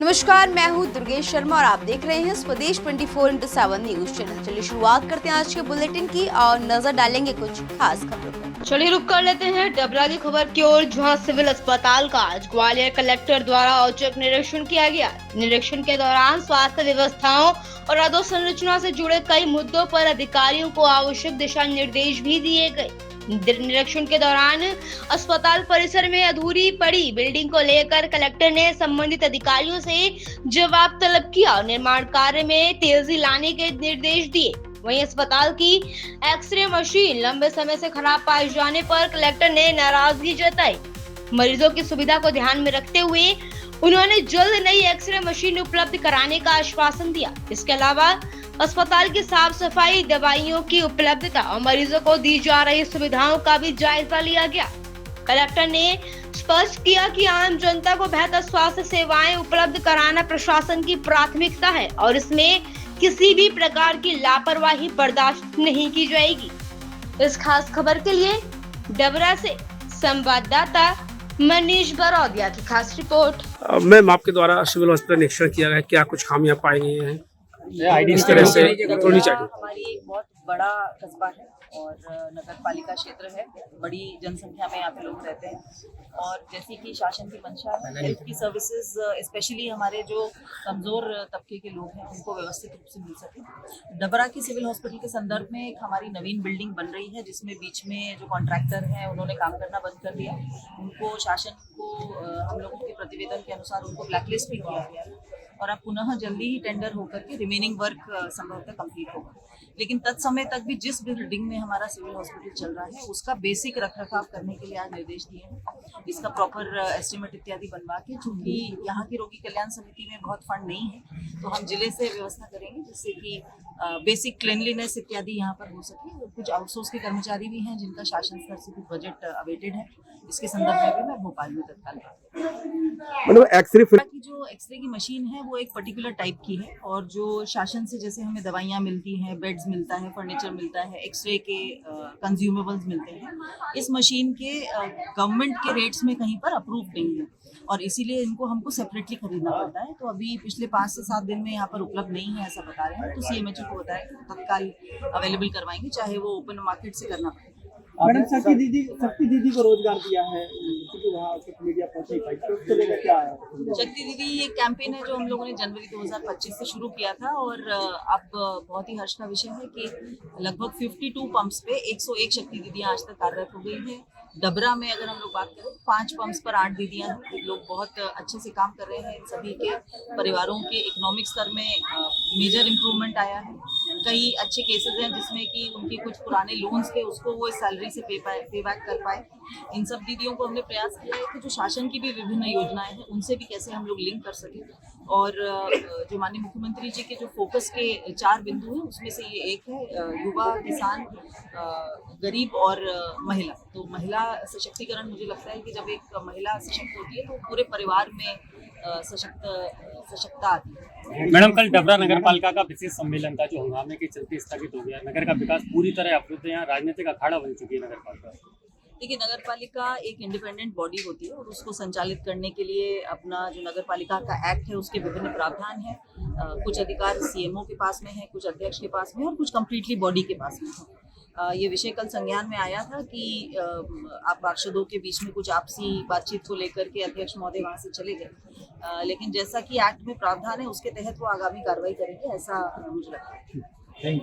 नमस्कार, मैं हूँ दुर्गेश शर्मा और आप देख रहे हैं स्वदेश 24/7 न्यूज चैनल। चलिए शुरुआत करते हैं आज के बुलेटिन की और नजर डालेंगे कुछ खास खबरों पर। चलिए रुक कर लेते हैं डबरा की खबर की ओर, जहां सिविल अस्पताल का आज ग्वालियर कलेक्टर द्वारा औचक निरीक्षण किया गया। निरीक्षण के दौरान स्वास्थ्य व्यवस्थाओं और अधोसंरचना से जुड़े कई मुद्दों पर अधिकारियों को आवश्यक दिशा निर्देश भी दिए गए। निरीक्षण के दौरान अस्पताल परिसर में अधूरी पड़ी बिल्डिंग को लेकर कलेक्टर ने संबंधित अधिकारियों से जवाब तलब किया और निर्माण कार्य में तेजी लाने के निर्देश दिए। वहीं अस्पताल की एक्सरे मशीन लंबे समय से खराब पाए जाने पर कलेक्टर ने नाराजगी जताई। मरीजों की सुविधा को ध्यान में रखते हुए उन्होंने जल्द नई एक्सरे मशीन उपलब्ध कराने का आश्वासन दिया। इसके अलावा अस्पताल की साफ सफाई, दवाइयों की उपलब्धता और मरीजों को दी जा रही सुविधाओं का भी जायजा लिया गया। कलेक्टर ने स्पष्ट किया कि आम जनता को बेहतर स्वास्थ्य सेवाएं उपलब्ध कराना प्रशासन की प्राथमिकता है और इसमें किसी भी प्रकार की लापरवाही बर्दाश्त नहीं की जाएगी। इस खास खबर के लिए डबरा से संवाददाता मनीष बरौदिया की खास रिपोर्ट। मैम, आपके द्वारा सिविल हॉस्पिटल निरीक्षण किया गया, क्या कुछ खामियां पाई गई हैं? इस तरह से थोड़ी चाहिए। हमारी एक बहुत बड़ा कस्बा है और नगर पालिका क्षेत्र है, बड़ी जनसंख्या में यहाँ पे लोग रहते हैं और जैसे कि शासन की मंशा है, हेल्थ की सर्विसेज स्पेशली हमारे जो कमज़ोर तबके के लोग हैं उनको व्यवस्थित रूप से मिल सके। डबरा की सिविल हॉस्पिटल के संदर्भ में एक हमारी नवीन बिल्डिंग बन रही है, जिसमें बीच में जो कॉन्ट्रैक्टर हैं उन्होंने काम करना बंद कर दिया। उनको शासन को हम लोगों के प्रतिवेदन के अनुसार उनको ब्लैकलिस्ट भी किया गया है और अब पुनः जल्दी ही टेंडर होकर के रिमेनिंग वर्क संभवतः कंप्लीट होगा। लेकिन तत्समय तक भी जिस बिल्डिंग में हमारा सिविल हॉस्पिटल चल रहा है उसका बेसिक रखरखाव करने के लिए आज निर्देश दिए हैं। इसका प्रॉपर एस्टिमेट इत्यादि बनवा के, चूंकि यहाँ की रोगी कल्याण समिति में बहुत फंड नहीं है तो हम जिले से व्यवस्था करेंगे जिससे कि बेसिक क्लीनलीनेस इत्यादि यहाँ पर हो सके। कुछ आउटसोर्स के कर्मचारी भी हैं जिनका शासन स्तर से कुछ बजट अवेटेड है, इसके संदर्भ में भी मैं भोपाल में तत्काल मतलब एक्सरे की मशीन है वो एक पर्टिकुलर टाइप की है और जो शासन से जैसे हमें दवाइयाँ मिलती हैं, बेड्स मिलता है, फर्नीचर मिलता है, एक्सरे के कंज्यूमेबल्स मिलते हैं, इस मशीन के गवर्नमेंट के रेट्स में कहीं पर अप्रूव नहीं है और इसीलिए इनको हमको सेपरेटली खरीदना पड़ता है। तो अभी पिछले 5 से 7 दिन में यहाँ पर उपलब्ध नहीं है ऐसा बता रहे हैं, तो CMHO को बताया कि तत्काल अवेलेबल करवाएंगे, चाहे वो ओपन मार्केट से करना पड़े। मैडम, शक्ति दीदी को रोजगार दिया है क्योंकि वहाँ मीडिया पहुंची पाई, तो उसको लेकर क्या है? शक्ति दीदी ये कैंपेन है जो हम लोगों ने जनवरी 2025 से शुरू किया था और अब बहुत ही हर्ष का विषय है कि लगभग 52 पंप्स पे 101 शक्ति दीदियाँ आज तक कार्यरत हो गई हैं। डबरा में अगर हम लोग बात करें 5 पंप्स पर 8 दीदियाँ हैं। लोग बहुत अच्छे से काम कर रहे हैं। सभी के परिवारों के इकोनॉमिक स्तर में मेजर इम्प्रूवमेंट आया है। कई अच्छे केसेस हैं जिसमें कि उनके कुछ पुराने लोन्स थे उसको वो इस सैलरी से पे बैक कर पाए। इन सब दीदियों को हमने प्रयास किया है कि जो शासन की भी विभिन्न योजनाएं हैं उनसे भी कैसे हम लोग लिंक कर सकें और जो माननीय मुख्यमंत्री जी के जो फोकस के 4 बिंदु हैं उसमें से ये एक है युवा, किसान, गरीब और महिला। तो महिला सशक्तिकरण, मुझे लगता है कि जब एक महिला सशक्त होती है तो पूरे परिवार में सशक्तता आती है। मैडम, कल डबरा नगर पालिका का विशेष सम्मेलन था जो हंगामे के चलते स्थगित हो गया। नगर का विकास पूरी तरह अवरुद्ध है, यहाँ राजनीतिक अखाड़ा बन चुकी है नगर पालिका। देखिए, नगर पालिका एक इंडिपेंडेंट बॉडी होती है और उसको संचालित करने के लिए अपना जो नगर पालिका का एक्ट है उसके विभिन्न प्रावधान हैं। कुछ अधिकार CMO के पास में है, कुछ अध्यक्ष के पास में और कुछ कंप्लीटली बॉडी के पास में है। ये विषय कल संज्ञान में आया था कि आप पार्षदों के बीच में कुछ आपसी बातचीत को लेकर के अध्यक्ष महोदय वहाँ से चले गए, लेकिन जैसा कि एक्ट में प्रावधान है उसके तहत वो आगामी कार्रवाई करेंगे, ऐसा मुझे लगता है।